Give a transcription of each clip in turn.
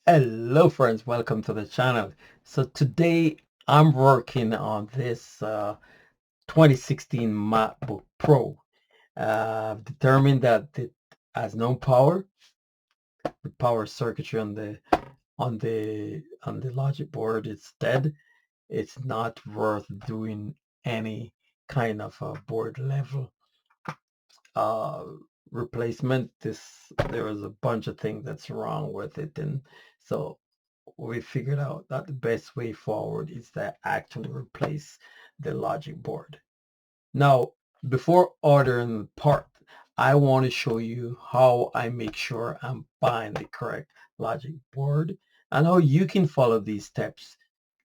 Hello friends, welcome to the channel. So today I'm working on this 2016 MacBook Pro. I've determined that it has no power. The power circuitry on the logic board is dead. It's not worth doing any kind of a board level uh replacement. There was a bunch of things that's wrong with it, and so we figured out that the best way forward is to actually replace the logic board. Now, before ordering the part, I want to show you how I make sure I'm buying the correct logic board and how you can follow these steps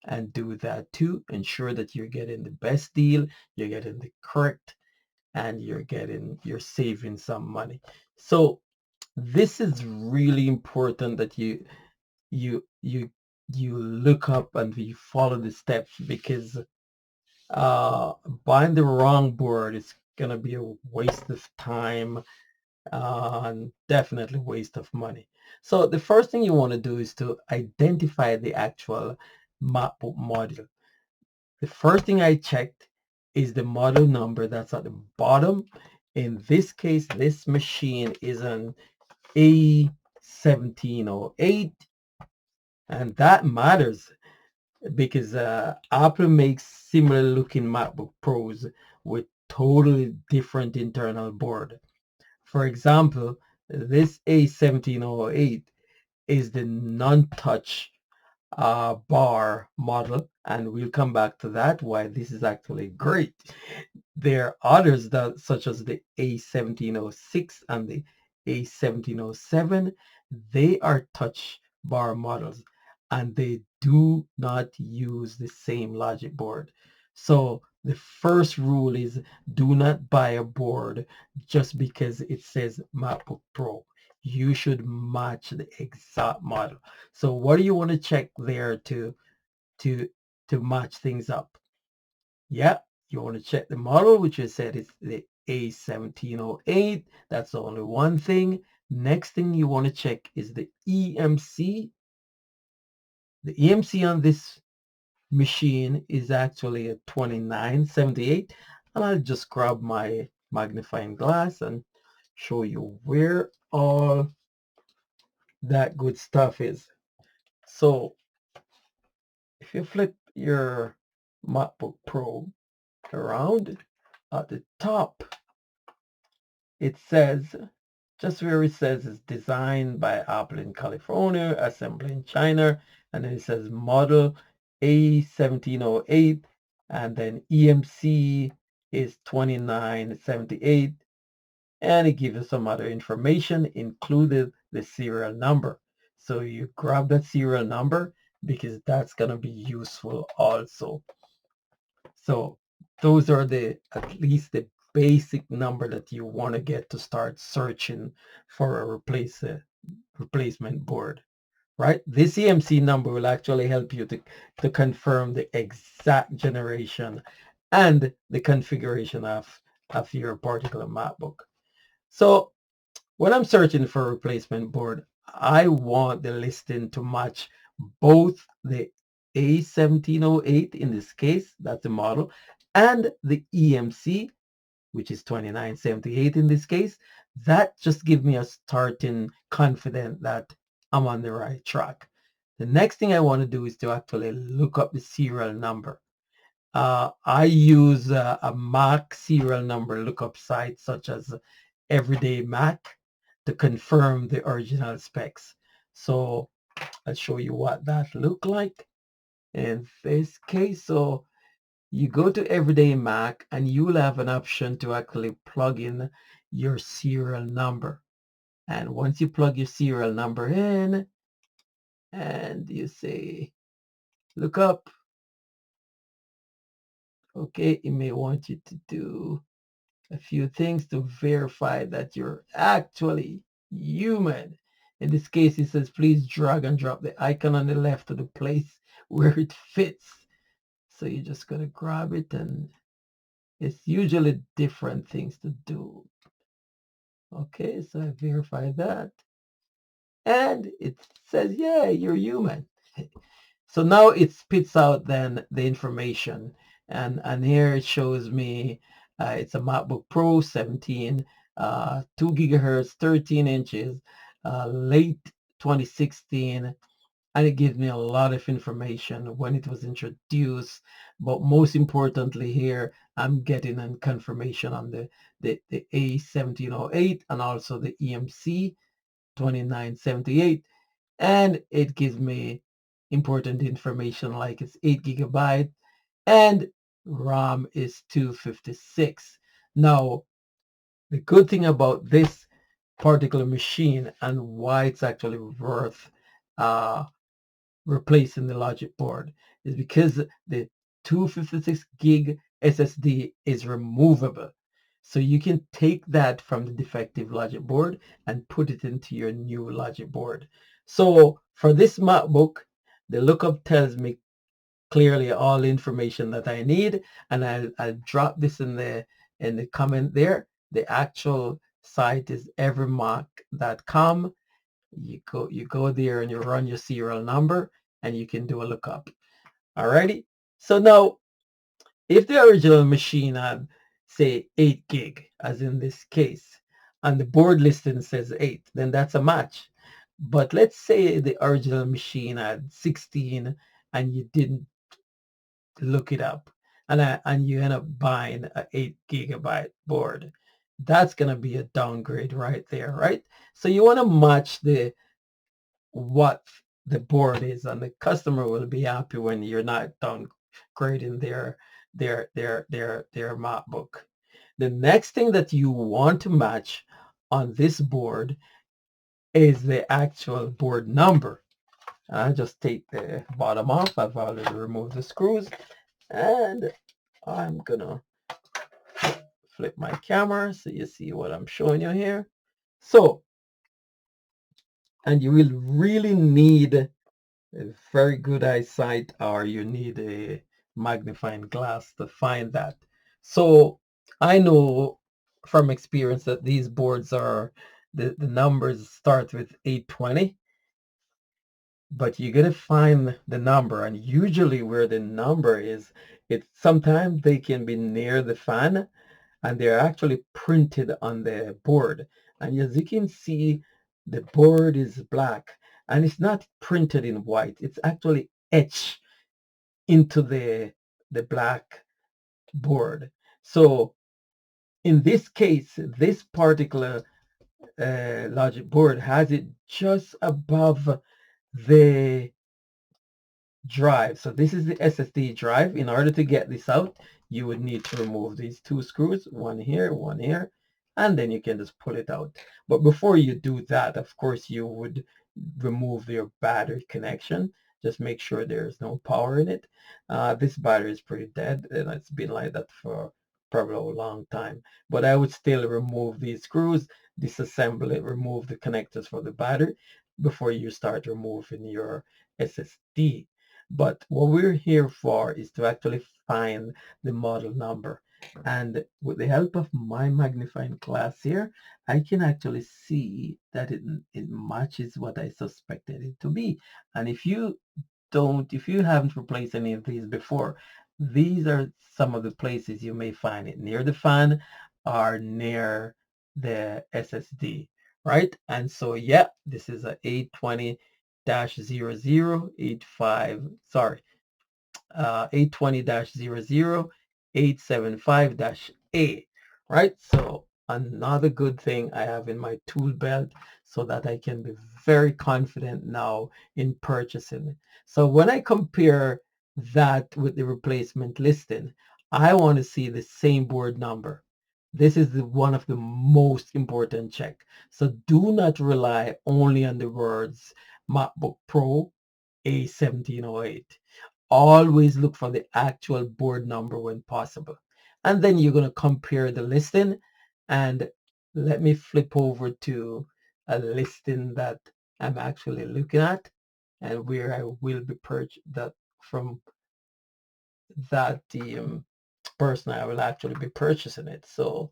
and do that too. Ensure that you're getting the best deal, you're getting the correct, and you're saving some money. So this is really important that you you you look up and you follow the steps, because uh buying the wrong board is gonna be a waste of time, and definitely waste of money. So the first thing you want to do is to identify the actual MacBook model. The first thing I checked is the model number that's at the bottom. In this case, this machine is an A1708, and that matters because Apple makes similar looking MacBook Pros with totally different internal board. For example, this A1708 is the non-touch bar model, and we'll come back to that why this is actually great. There are others that, such as the A1706 and the A1707, they are touch bar models, and they do not use the same logic board. So the first rule is, do not buy a board just because it says MacBook Pro. You should match the exact model. So what do you want to check there to to match things up? Yeah, you want to check the model, which is said is the A1708. That's only one thing. Next thing you want to check is the EMC. The EMC on this machine is actually a 2978. And I'll just grab my magnifying glass and show you where all that good stuff is. So if you flip your MacBook Pro around, at the top, it says, just where it says it's designed by Apple in California, assembly in China, and then it says model A1708, and then EMC is 2978, and it gives you some other information, included the serial number. So you grab that serial number because that's going to be useful also. So those are at least the basic number that you want to get to start searching for a replacement board, right? This EMC number will actually help you to confirm the exact generation and the configuration of your particular MacBook. So when I'm searching for a replacement board, I want the listing to match both the A1708, in this case, that's the model, and the EMC, which is 2978 in this case. That just gives me a starting confidence that I'm on the right track. The next thing I want to do is to actually look up the serial number. I use a Mac serial number lookup site such as Everyday Mac to confirm the original specs. So I'll show you what that look like in this case. So you go to Everyday Mac and you'll have an option to actually plug in your serial number. And once you plug your serial number in and you say, look up, okay, it may want you to do a few things to verify that you're actually human. In this case, it says, please drag and drop the icon on the left to the place where it fits. So you're just going to grab it, and it's usually different things to do. Okay, so I verify that. and it says, yeah, you're human. So now it spits out then the information, and here it shows me it's a MacBook Pro 17, 2 gigahertz, 13 inches, late 2016, and it gives me a lot of information when it was introduced. But most importantly here, I'm getting a confirmation on the A1708 and also the EMC 2978, and it gives me important information like it's 8 gigabyte and RAM is 256. Now, the good thing about this particular machine and why it's actually worth uh, replacing the logic board is because the 256 gig SSD is removable. So you can take that from the defective logic board and put it into your new logic board. So for this MacBook, the lookup tells me clearly all the information that I need, and I'll drop this in the comment there. The actual site is evermac.com. You go there and you run your serial number and you can do a lookup. Alrighty. So now, if the original machine had, say, 8 gig, as in this case, and the board listing says 8, then that's a match. But let's say the original machine had 16 and you didn't look it up, and you end up buying a 8 gigabyte board. That's going to be a downgrade right there, right? So you want to match what the board is, and the customer will be happy when you're not downgrading their MacBook. The next thing that you want to match on this board is the actual board number. I just take the bottom off. I've already removed the screws, and I'm gonna flip my camera so you see what I'm showing you here. So, and you will really need a very good eyesight, or you need a magnifying glass to find that. So I know from experience that these boards are, the numbers start with 820, but you gotta find the number, and usually where the number is, it sometimes they can be near the fan, and they're actually printed on the board. And as you can see, the board is black, and it's not printed in white. It's actually etched into the black board. So in this case, this particular logic board has it just above the drive. So this is the SSD drive. In order to get this out, you would need to remove these two screws, one here, and then you can just pull it out. But before you do that, of course, you would remove your battery connection. Just make sure there's no power in it. This battery is pretty dead, and it's been like that for probably a long time. But I would still remove these screws, disassemble it, remove the connectors for the battery before you start removing your SSD. But what we're here for is to actually find the model number. And with the help of my magnifying glass here, I can actually see that it matches what I suspected it to be. And if you haven't replaced any of these before, these are some of the places you may find it: near the fan or near the SSD, right? And so, yeah, this is a 820-0085, sorry, 820-00-875-A, right? So another good thing I have in my tool belt so that I can be very confident now in purchasing it. So when I compare that with the replacement listing, I want to see the same board number. This is one of the most important check. So do not rely only on the words MacBook Pro A1708. Always look for the actual board number when possible. And then you're going to compare the listing. And let me flip over to a listing that I'm actually looking at, and where I will be purchased that from, that the person I will actually be purchasing it. So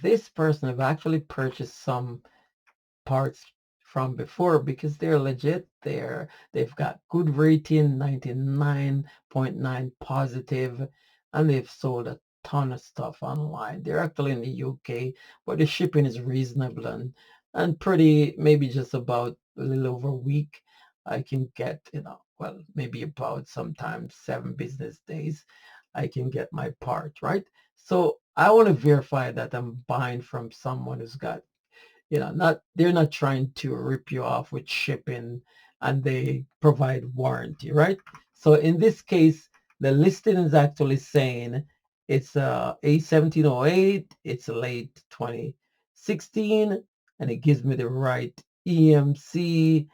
this person have actually purchased some parts from before because they're legit. They've got good rating, 99.9 positive, and they've sold a ton of stuff online. They're actually in the UK, but the shipping is reasonable and pretty, maybe just about a little over a week. I can get, well, maybe about sometimes 7 business days, I can get my part, right? So I want to verify that I'm buying from someone who's got, not they're not trying to rip you off with shipping and they provide warranty, right? So in this case, the listing is actually saying it's a A1708, it's late 2016, and it gives me the right EMC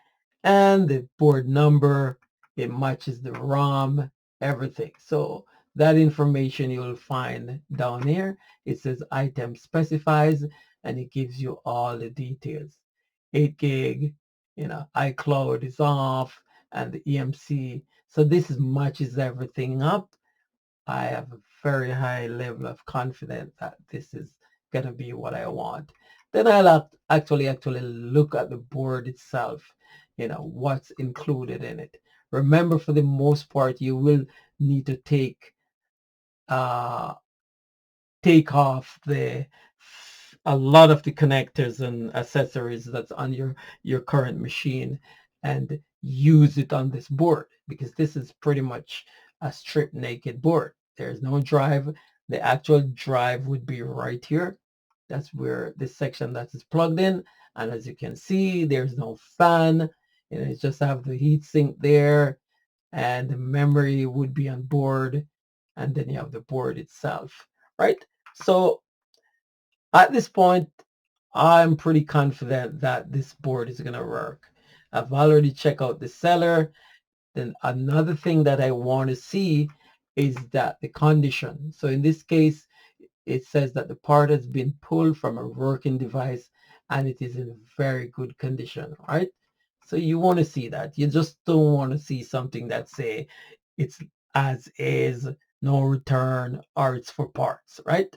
and the board number. It matches the ROM, everything. So that information you'll find down here. It says item specifies, and it gives you all the details. 8 gig, iCloud is off, and the EMC. So this matches everything up. I have a very high level of confidence that this is going to be what I want. Then I'll actually look at the board itself, what's included in it. Remember, for the most part, you will need to uh, take off a lot of the connectors and accessories that's on your current machine and use it on this board, because this is pretty much a strip naked board. There's no drive. The actual drive would be right here. That's where this section that is plugged in, and as you can see, there's no fan, and it just have the heat sink there, and the memory would be on board, and then you have the board itself, right? So at this point, I'm pretty confident that this board is going to work. I've already checked out the seller. Then another thing that I want to see is that the condition. So in this case, it says that the part has been pulled from a working device and it is in very good condition, right? So you want to see that. You just don't want to see something that say it's as is, no return, or it's for parts, right?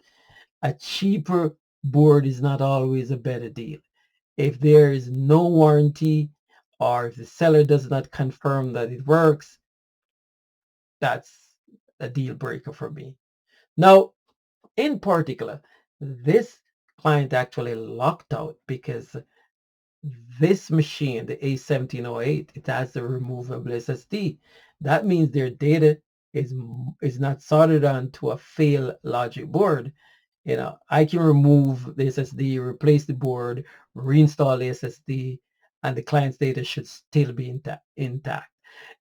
A cheaper board is not always a better deal. If there is no warranty or if the seller does not confirm that it works, that's a deal breaker for me. Now, in particular, this client actually locked out because this machine, the A1708, it has the removable SSD. That means their data is not soldered onto a failed logic board. I can remove the SSD, replace the board, reinstall the SSD, and the client's data should still be intact.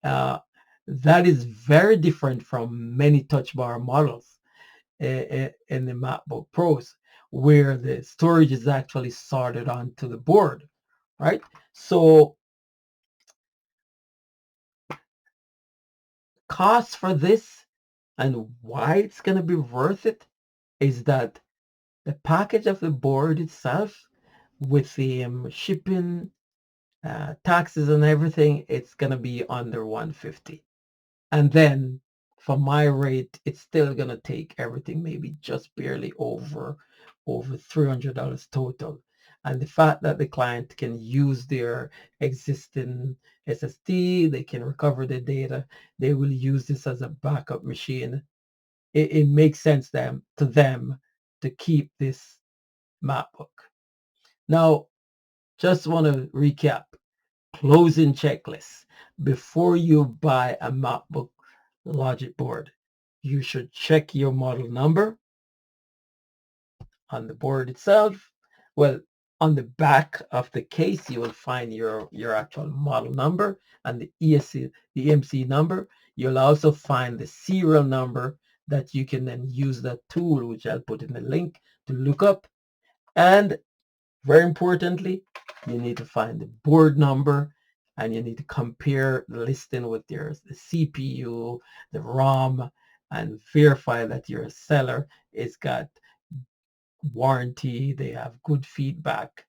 Uh, that is very different from many touch bar models in the MacBook Pros, where the storage is actually soldered onto the board, right? So cost for this and why it's going to be worth it is that the package of the board itself with the shipping, taxes and everything, it's going to be under 150. And then for my rate, it's still going to take everything maybe just barely over $300 total. And the fact that the client can use their existing SSD, they can recover the data, they will use this as a backup machine. It makes sense to them to keep this MacBook. Now, just want to recap. Closing checklist. Before you buy a MacBook Logic board, you should check your model number on the board itself. Well, on the back of the case, you will find your actual model number and the EMC number. You'll also find the serial number that you can then use that tool, which I'll put in the link, to look up. And very importantly, you need to find the board number and you need to compare the listing with the CPU, the ROM, and verify that your seller is got warranty, they have good feedback.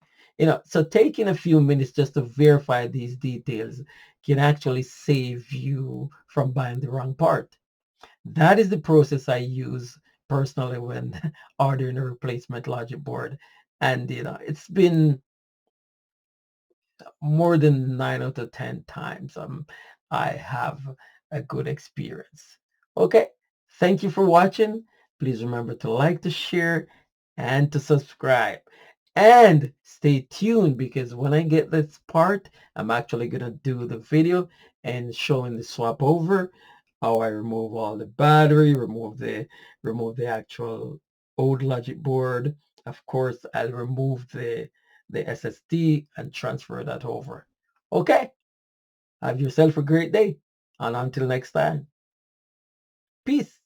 So taking a few minutes just to verify these details can actually save you from buying the wrong part. That is the process I use personally when ordering a replacement logic board. And it's been more than 9 out of 10 times I have a good experience. Okay, thank you for watching. Please remember to like, to share, and to subscribe. And stay tuned, because when I get this part, I'm actually gonna do the video and showing the swap over, how I remove all the battery, remove the actual old logic board. Of course, I'll remove the SSD and transfer that over. Okay, have yourself a great day, and until next time, peace.